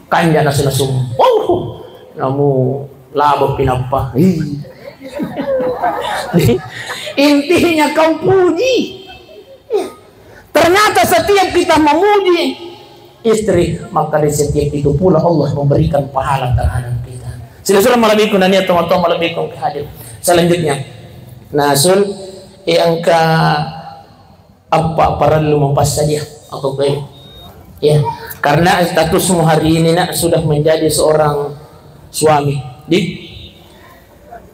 kanya na sinasum. Oh, namu labo pinapa. Intinya kau puji. Ternyata setiap kita memuji istri, maka di setiap itu pula Allah memberikan pahala terhadap kita. Sila-sila malabikun dan niat teman-teman malabikun hadir. Selanjutnya, nasul angka apa perlu mempas saja atau baik. Ya, karena statusmu hari ini nak sudah menjadi seorang suami.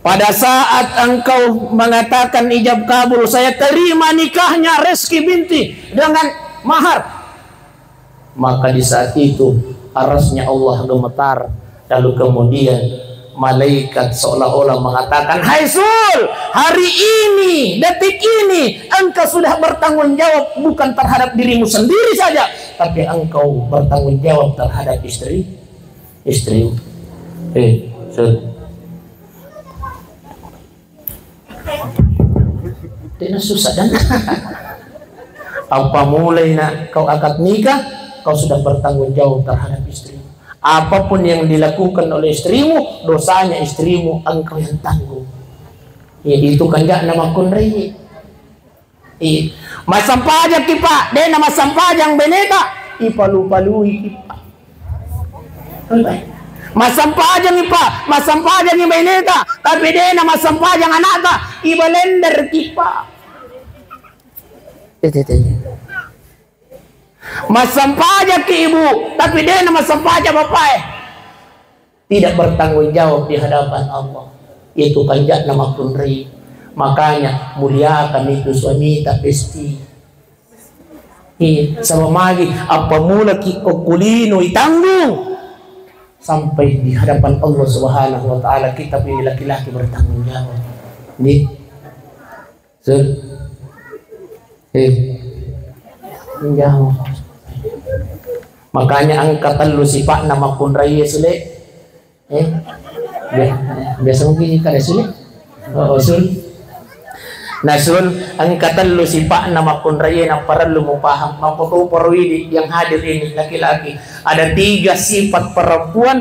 Pada saat engkau mengatakan ijab kabul, saya terima nikahnya Reski binti dengan mahar, maka di saat itu arasnya Allah gemetar. Lalu kemudian malaikat seolah-olah mengatakan, hai Sul, hari ini, detik ini engkau sudah bertanggung jawab bukan terhadap dirimu sendiri saja, tapi engkau bertanggung jawab terhadap istrimu. Sul, tidak susah dan apa mulai nak kau akad nikah, kau sudah bertanggung jawab terhadap istrimu. Apapun yang dilakukan oleh istrimu, dosanya istrimu engkau yang tanggung. Ya itu kan gak nama kunri. Masampaja kipa, de nama sampajang beneta, ipalu-palui kipa. Masampajang ipa, masampajang beneta, tapi de nama sampajang anaka, ibalender kipa. Masampaja ke ibu, tapi dia nama sampaja bapak tidak bertanggung jawab di hadapan Allah. Itu kanjak nama kunri. Makanya muliakan itu suami tak istri. Sama magi apa mula kulino itanggung sampai di hadapan Allah Subhanahu wa taala kita pilih laki-laki bertanggung jawab. Nih. Jauh. Makanya angkatan lu sifat nama kunraya sule. Biasa mungkin kada sule. Sul. Nasul angkatan lu sifat nama kunraya yang perlu mu paham. Mampu perwidi yang hadir ini laki-laki. Ada 3 sifat perempuan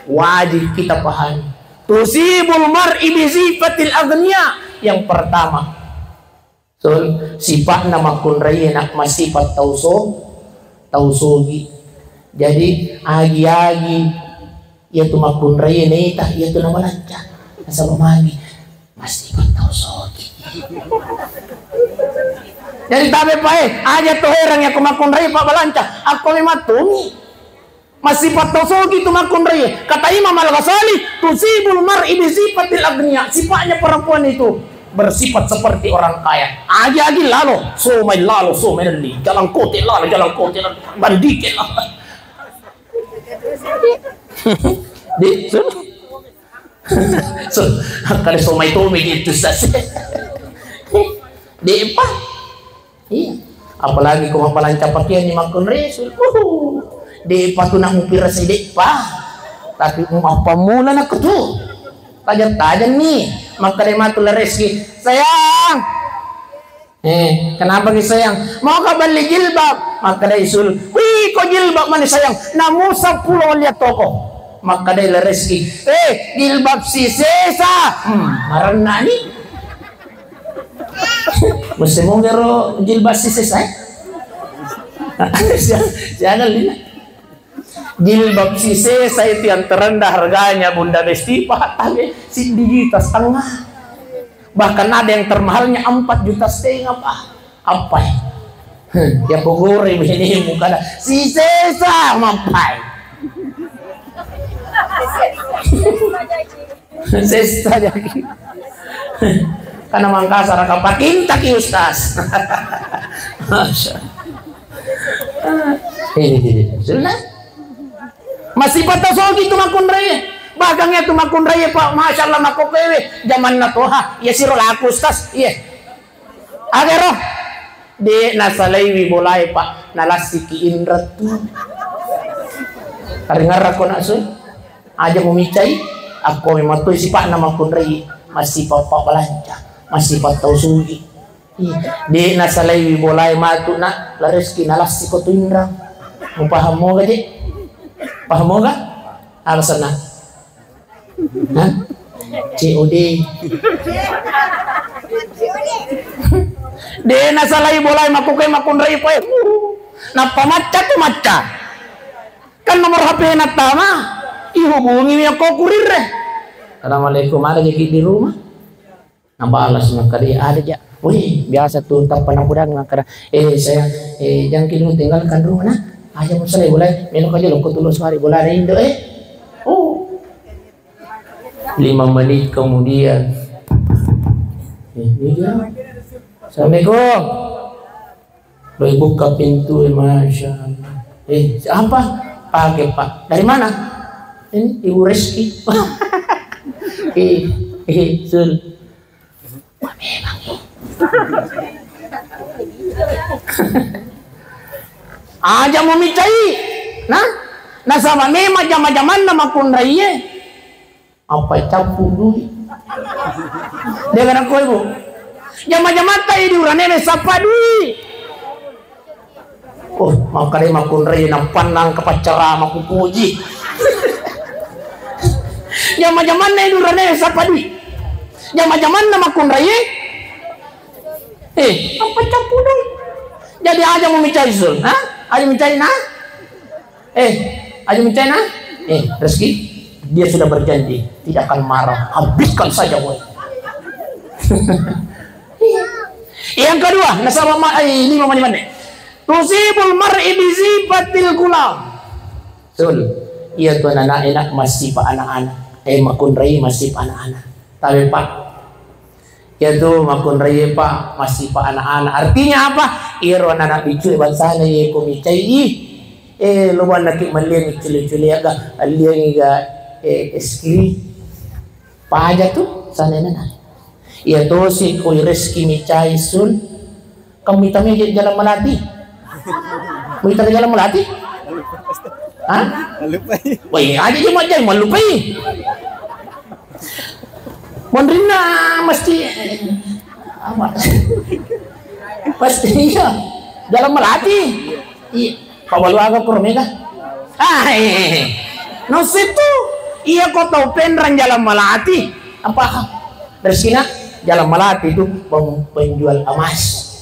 wajib kita pahami. Tusibul mar'i bi sifatil aghnia. Yang pertama, sifat nama kunraya nak masifat tausogi. Jadi agi-agi yaitu makun raya neta yaitu nama lancar asal magi masifat tausogi. Jadi tabe pae aja tuh orang yang kumakun raya pak balanca aku mematumi masifat tausogi itu makun raya. Kata Imam Al-Ghazali tusibul mar'i bi sifatil aghnia, sifatnya perempuan itu bersifat seperti orang kaya. Agi-agi lalu so main li jalan kote bandike lah. Di kalau somai itu begitu saja. Di apa? Iya. Apalagi kau mapalanca pakaian di makun resul. Di apa tu nak mupira sedek pa. Tapi apa mula nak tu? Tajam-tajam nih. Maka dia matul rezeki. Sayang. Kenapa nih sayang? Mau ka beli jilbab? Maka dia isul. Wih, kok jilbab mana sayang? Namu 10 lihat toko. Maka dia rezeki. Jilbab si sesa. Marana nih. Mesti mau ngero jilbab si sesa. Jangan lihat. Jilbab si sesa itu yang terendah harganya Bunda Besti pahatnya sindigitas setengah, bahkan ada yang termahalnya 4,5 juta pak. Apa ya pogore ini muka si sesa mampai sesa jadi karena Mangkasar kapakin taki ustaz. Ini sudah masih patah soal gitu makun raya bagangnya tuh makun raya pak masya Allah makok kewe zaman natoha ya siro laku ustaz iya ageroh di nasalaiwi bolai pak nalasiki indrat tuh karingar aku nak sun aja memicai aku memang tuh si pak nama makun raya masih pak balanca masih patah sugi di nasalaiwi bolai matu nak lareski nalasiko tuh indra mau paham mau gaji Paham mo nggak? Alasan na? Hah? COD. Di nasalay bolay makukay makunray pa. Napamaca tu maca. Kan nomor HP na tama. Ihubungi niya ko kurir. Assalamualaikum, ada jadi di rumah. Nabalas maka dia ada aja. Wih, biasa tuh tak pernah pulang maka saya jangan kini tinggalkan rumah nah. Aja mau selesai boleh. Minum aja lo tulus hari boleh Indo Oh. 5 menit kemudian Assalamualaikum. Baik buka pintu, Masya Allah. Apa? Pakai Pak. Dari mana? Ini Ibu Reski. Sul. Wah, memang. Aja mau micai. Nah sama memang jama-jaman nama kunraiye. Apa campur dulu? Dia kena kau ibu. Jama-jaman tay di urane sapa dui. Oh, maka dia makun raya nampan nang kepacara maku puji. Jama-jaman na di urane sapa dui. Jama-jaman na makun raya. Apa campur dulu? Jadi aja mau mencari sul, aja mencari nah. Aja mencari nah. Rezeki. Dia sudah berjanji tidak akan marah, habiskan saja boy. Yang kedua, nasabah 5 menit. Tusibul mar'i bi zifatil gulam. Sul, iya tuh anak-anak masih pak anak-anak. Makun rai masih pak anak-anak. Tapi Pak, ya tuh makun rai Pak masih pak anak-anak. Artinya apa? Iro anak bicu bangsa na ye kumicai. Luwan nakik malian cili-cili aga, alian ga eski pa aja tuh sana nana ya tuh si koi reski micai sul kamu hitamnya jalan melati mau hitam jalan melati malupai wah aja cuma jangan malupai mondrina mesti apa pasti iya jalan melati iya kawalu agak kurmega no situ iya kau tahu penrang jalan melati apa dari sini jalan melati itu penjual emas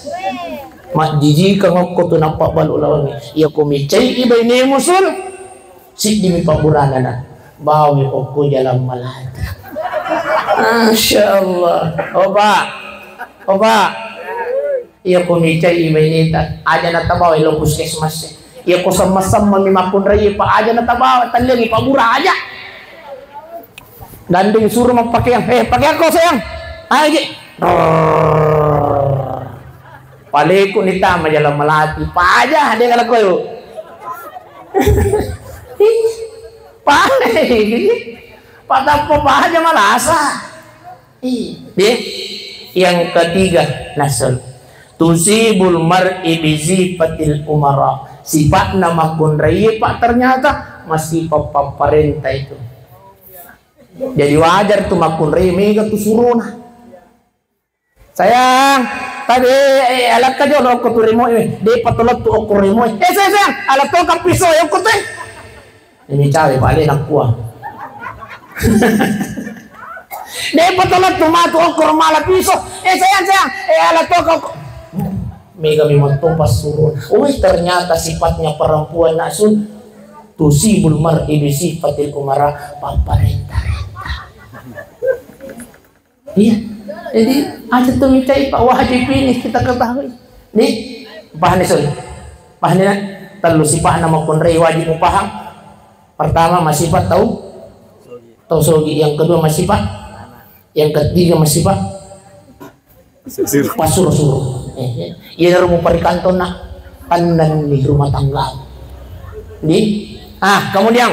mak jiji kau tu nampak balu lawan iya kau micai iba ini musul si dimi paburana na bawa aku jalan melati. Masya Allah. Oba iya kau micai iba ini tak aja nak bawa ilo puskesmas iya kau sama-sama mimakun raya pak aja nak bawa taliangi pabura aja. Gandeng suruh mau pakai yang pakai aku sayang aja paleku nita majalah melati pa aja dia kalau kau pale patah apa aja malasa dia yang ketiga nasal tusibul mar'i bi zifatil umara sifat nama kunrai Pak ternyata masih paparenta itu. Jadi wajar tuh makun mega tuh suruna. Sayang, tadi alat ka jolo ko tuh remote de patulot tuh ko remote. Sayang, alat to ka piso yo ko teh. Ini cari balik nak kuah. De patulot tuh matu ko mala piso. Sayang, alat to ka mega memang pas surun. Ternyata sifatnya perempuan nasun tusibul mar'i bi sifatil umara paparenta. Iya, jadi ada tuh micai Pak wajib ini kita ketahui. Nih, paham nih Sul. Paham nih telu sifat nama kunrei wajib paham. Pertama masih Pak tahu sogi. Yang kedua masih Pak. Yang ketiga masih Pak pasur-sur. Iya rumah perikanton nak pandan di rumah tangga. Nih, kemudian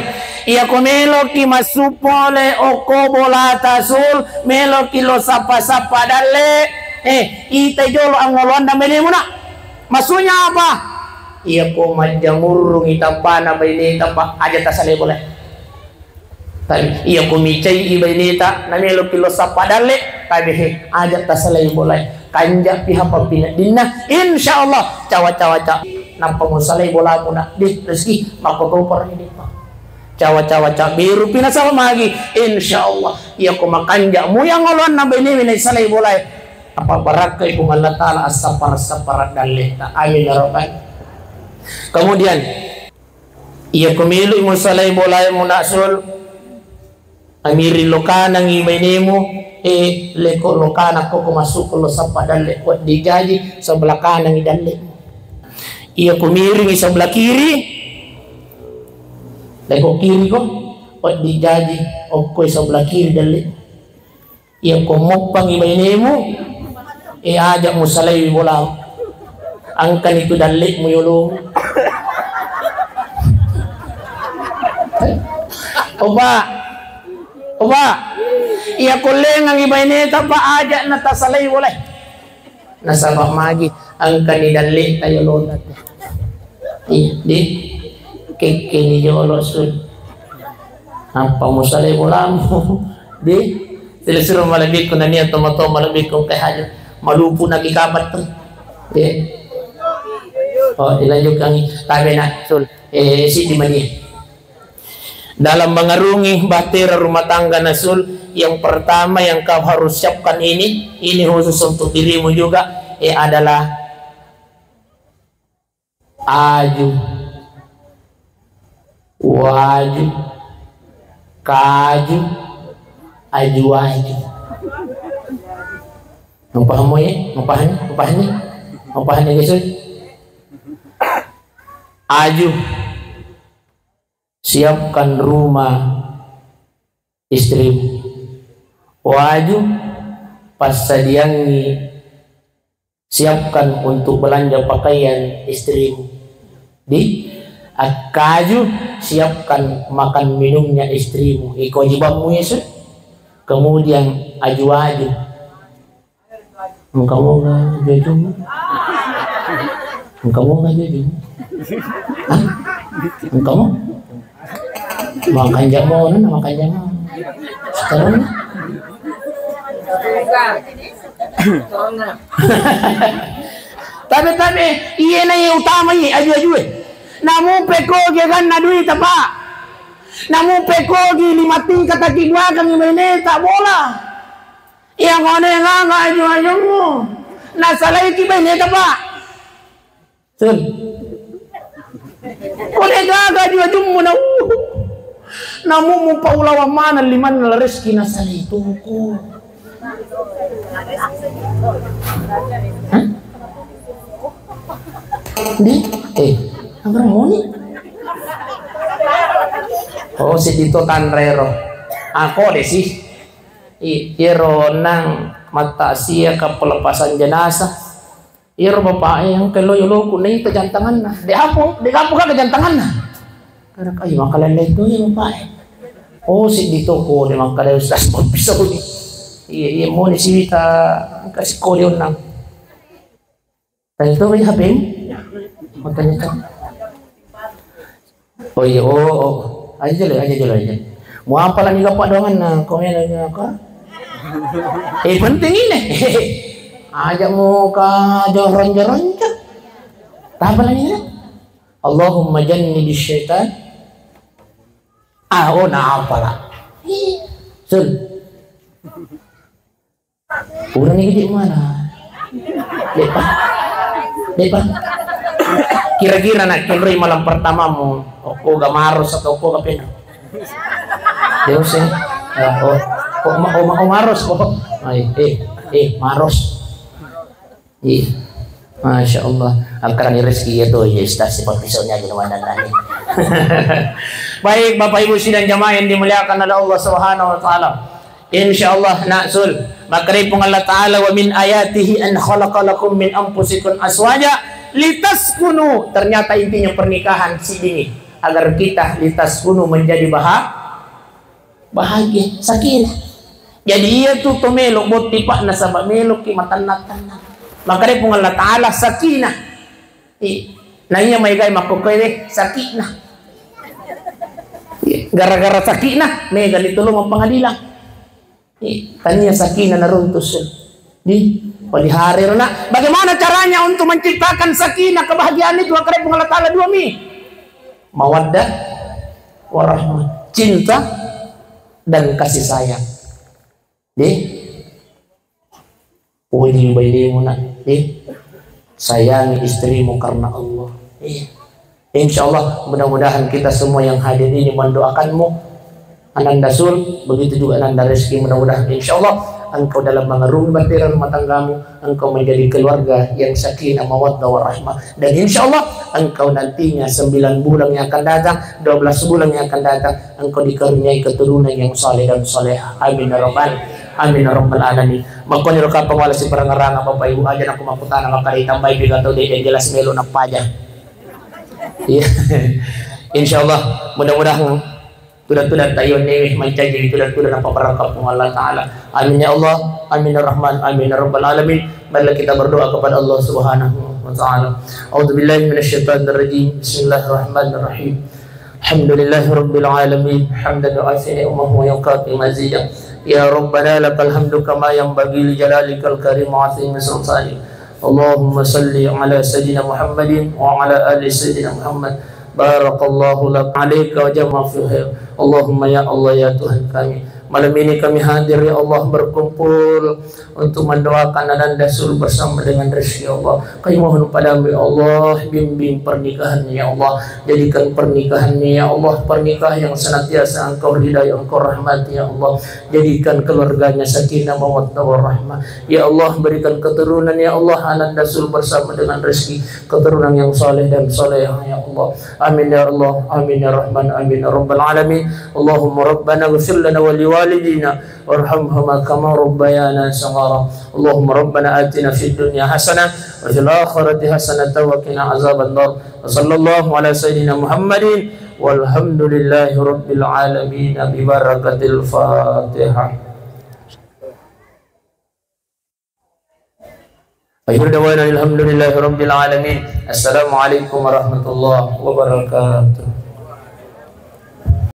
iya ko meloki masupole oko bola tasul meloki lo sapa-sapa dale ita jolo ang ngolonda menemuna maksudnya apa iya ko majamurung ita pana bainita pa aja tasale boleh tapi iya ko micai ibainita na meloki lo sapa dale tapi aja tasale boleh kanja pihak pina dinna insyaallah cawa-cawa nampak musalai bola muna di rezeki makotopor ini Pak cawa-cawa biru pinasa magi insyaallah iya ko makanja mo yang ngolon na bini salay bolay apa barakay kung Allah Ta'ala asapar dalita amin ya rabbal. Kemudian ia kumili mo salay bolay mo nasul amiri lokanang imainimo leko lokana ko kumasuk lo sa padale ko dijaji sa belakang idale ia kumiri sa sebelah kiri leko kiri ko wat dijaji o ko sa sebelah kiri dali ia ko mopang imainimo ajak mo salay bola angkan itu dali mo yolo Oba, iya kuleng ang iba inita pa aja na tasalay walay. Nasabak magi ang kanidali tayo lolat. Di kini jolo sud. Ang pamusalay wala mo. Di sila malabik ko na niya tomato malabik ko kay hayo malupo na kikabat to. Di. Ilanjut ang tabi na sul si di mani. Dalam mengarungi bahtera rumah tangga nasul, yang pertama yang kau harus siapkan ini khusus untuk dirimu juga, adalah aju, waju, kaju, aju. Paham mo Paham guys? Aju. Siapkan rumah istrimu. Waju pas sadiangi siapkan untuk belanja pakaian istrimu. Di akaju siapkan makan minumnya istrimu. Kewajibanmu Yesus. Kemudian aju. Engkau nggak jujur? Engkau nggak jujur? Engkau makan jamu, sekarang tapi iya na yung utama yi aju namu pekogi kan na duit apa namu pekogi 5 tingkat kaki belakang ini tak bola yang kone nga aju mo nasalay kiba ini apa sul kone gaga aju mo na namu mo paulawa mana liman na reski na sa ito ko. Hindi? Hanggang mo ni? Si Tito Tanrero. Ako desi. Iro nang mata siya kapalapasan janasa. Iro bapae ang kaloyolo ko na ito jantangan na. Di kapo ka jantangan na. Karena kayo makalalay ito yung babae. Si dito ko naman kalayo sa pagpisaw ni. Iya mo ni si Vita kasi ko yun lang. Tayo ito may habing? Magkanya ka. Aja dulu. Mau apa lagi kapak doangan na komen lagi ka? Penting ini. Ajak mo ka jaran-jaran ka. Tama lang yan. Allahumma jannibis syaitan. Nah apalah. Sul. Udah nih gede mana? Depan. Kira-kira nak kiri malam pertamamu, kok gak maros atau kok gak pena? Deus maros kok. Maros. Masya Allah, angkaran rezeki itu ya stasi pisaunya di mana nanti. Baik Bapak Ibu sidang jamaah yang dimuliakan oleh Allah Subhanahu wa taala. Insyaallah naksul makrifung Allah taala wa min ayatihi an khalaqa lakum min anfusikum aswaja litaskunu. Ternyata intinya pernikahan ini agar kita litaskunu menjadi bahagia, sakinah. Jadi ia tuh melok bot tipak na sabak melok ki matan-matan. Makanya pun Allah Ta'ala sakinah. Nanya may gay makukoy sakinah. Gara-gara sakinah may ganito lumang pangadilang. Tanya sakinah na runtos. Palihari na. Bagaimana caranya untuk menciptakan sakinah kebahagiaan itu? Makanya pun Allah Ta'ala dua mi. Mawaddah warahmah. Cinta dan kasih sayang. Ini bayi nak, sayangi istrimu karena Allah. Insya Allah mudah-mudahan kita semua yang hadir ini mendoakanmu, Ananda Sul, begitu juga Ananda Rizki. Mudah-mudahan insya Allah engkau dalam mengerumah rumah tanggamu, engkau menjadi keluarga yang sakinah mawaddah warahmah, dan insya Allah engkau nantinya 9 bulan yang akan datang, 12 bulan yang akan datang, engkau dikaruniai keturunan yang saleh dan salehah. Amin ya rabbal alamin. Makanya reka pengwala si perangarang Bapak Ibu aja aku makutana maka ditambah bigatau di yang jelas melo na paja. Insya Allah mudah-mudahan tudan-tudan tayo ni mencaji tudan-tudan apa barakah Allah Ta'ala. Amin ya Allah, amin ya Rahman, amin ya Rabbal Alamin. Marilah kita berdoa kepada Allah Subhanahu wa Ta'ala. A'udzubillahi minasyaitonir rajim. Bismillahirrahmanirrahim. Alhamdulillahi Rabbil Alamin. Hamdan yu'afi ni'amahu wa yuqati mazidah. Ya Rabbana lakal hamdu kama yanbaghi li jalalikal karim wa 'azimi sultanik. Allahumma salli ala sayyidina Muhammadin wa ala ali sayyidina Muhammad. Barakallahu lak alaika wa jama'a fi khair. Allahumma ya Allah ya Tuhan kami, malam ini kami hadir ya Allah berkumpul untuk mendoakan Ananda Sul bersama dengan rezeki Allah. Kami mohon padamu ya Allah, bimbing pernikahannya ya Allah, jadikan pernikahannya ya Allah pernikahan yang senantiasa engkau ridai, engkau rahmati ya Allah. Jadikan keluarganya sakinah mawaddah warahmah ya Allah. Berikan keturunan ya Allah Ananda Sul bersama dengan rezeki keturunan yang saleh dan salehah ya Allah. Amin ya Allah, amin ya Rahman, amin ya Rabbal Alamin. Allahumma rabbana ighfir lana wa liwalidina warhamhuma kama rabbayana saghara. Allahumma rabbana atina fid dunya hasanah wa fil akhirati hasanah wa qina azabannar. Wa sallallahu ala sayyidina Muhammadin walhamdulillahi rabbil alamin bi barakatil Fatihah. Akhir dawana alhamdulillahi rabbil alamin. Assalamualaikum warahmatullahi wabarakatuh.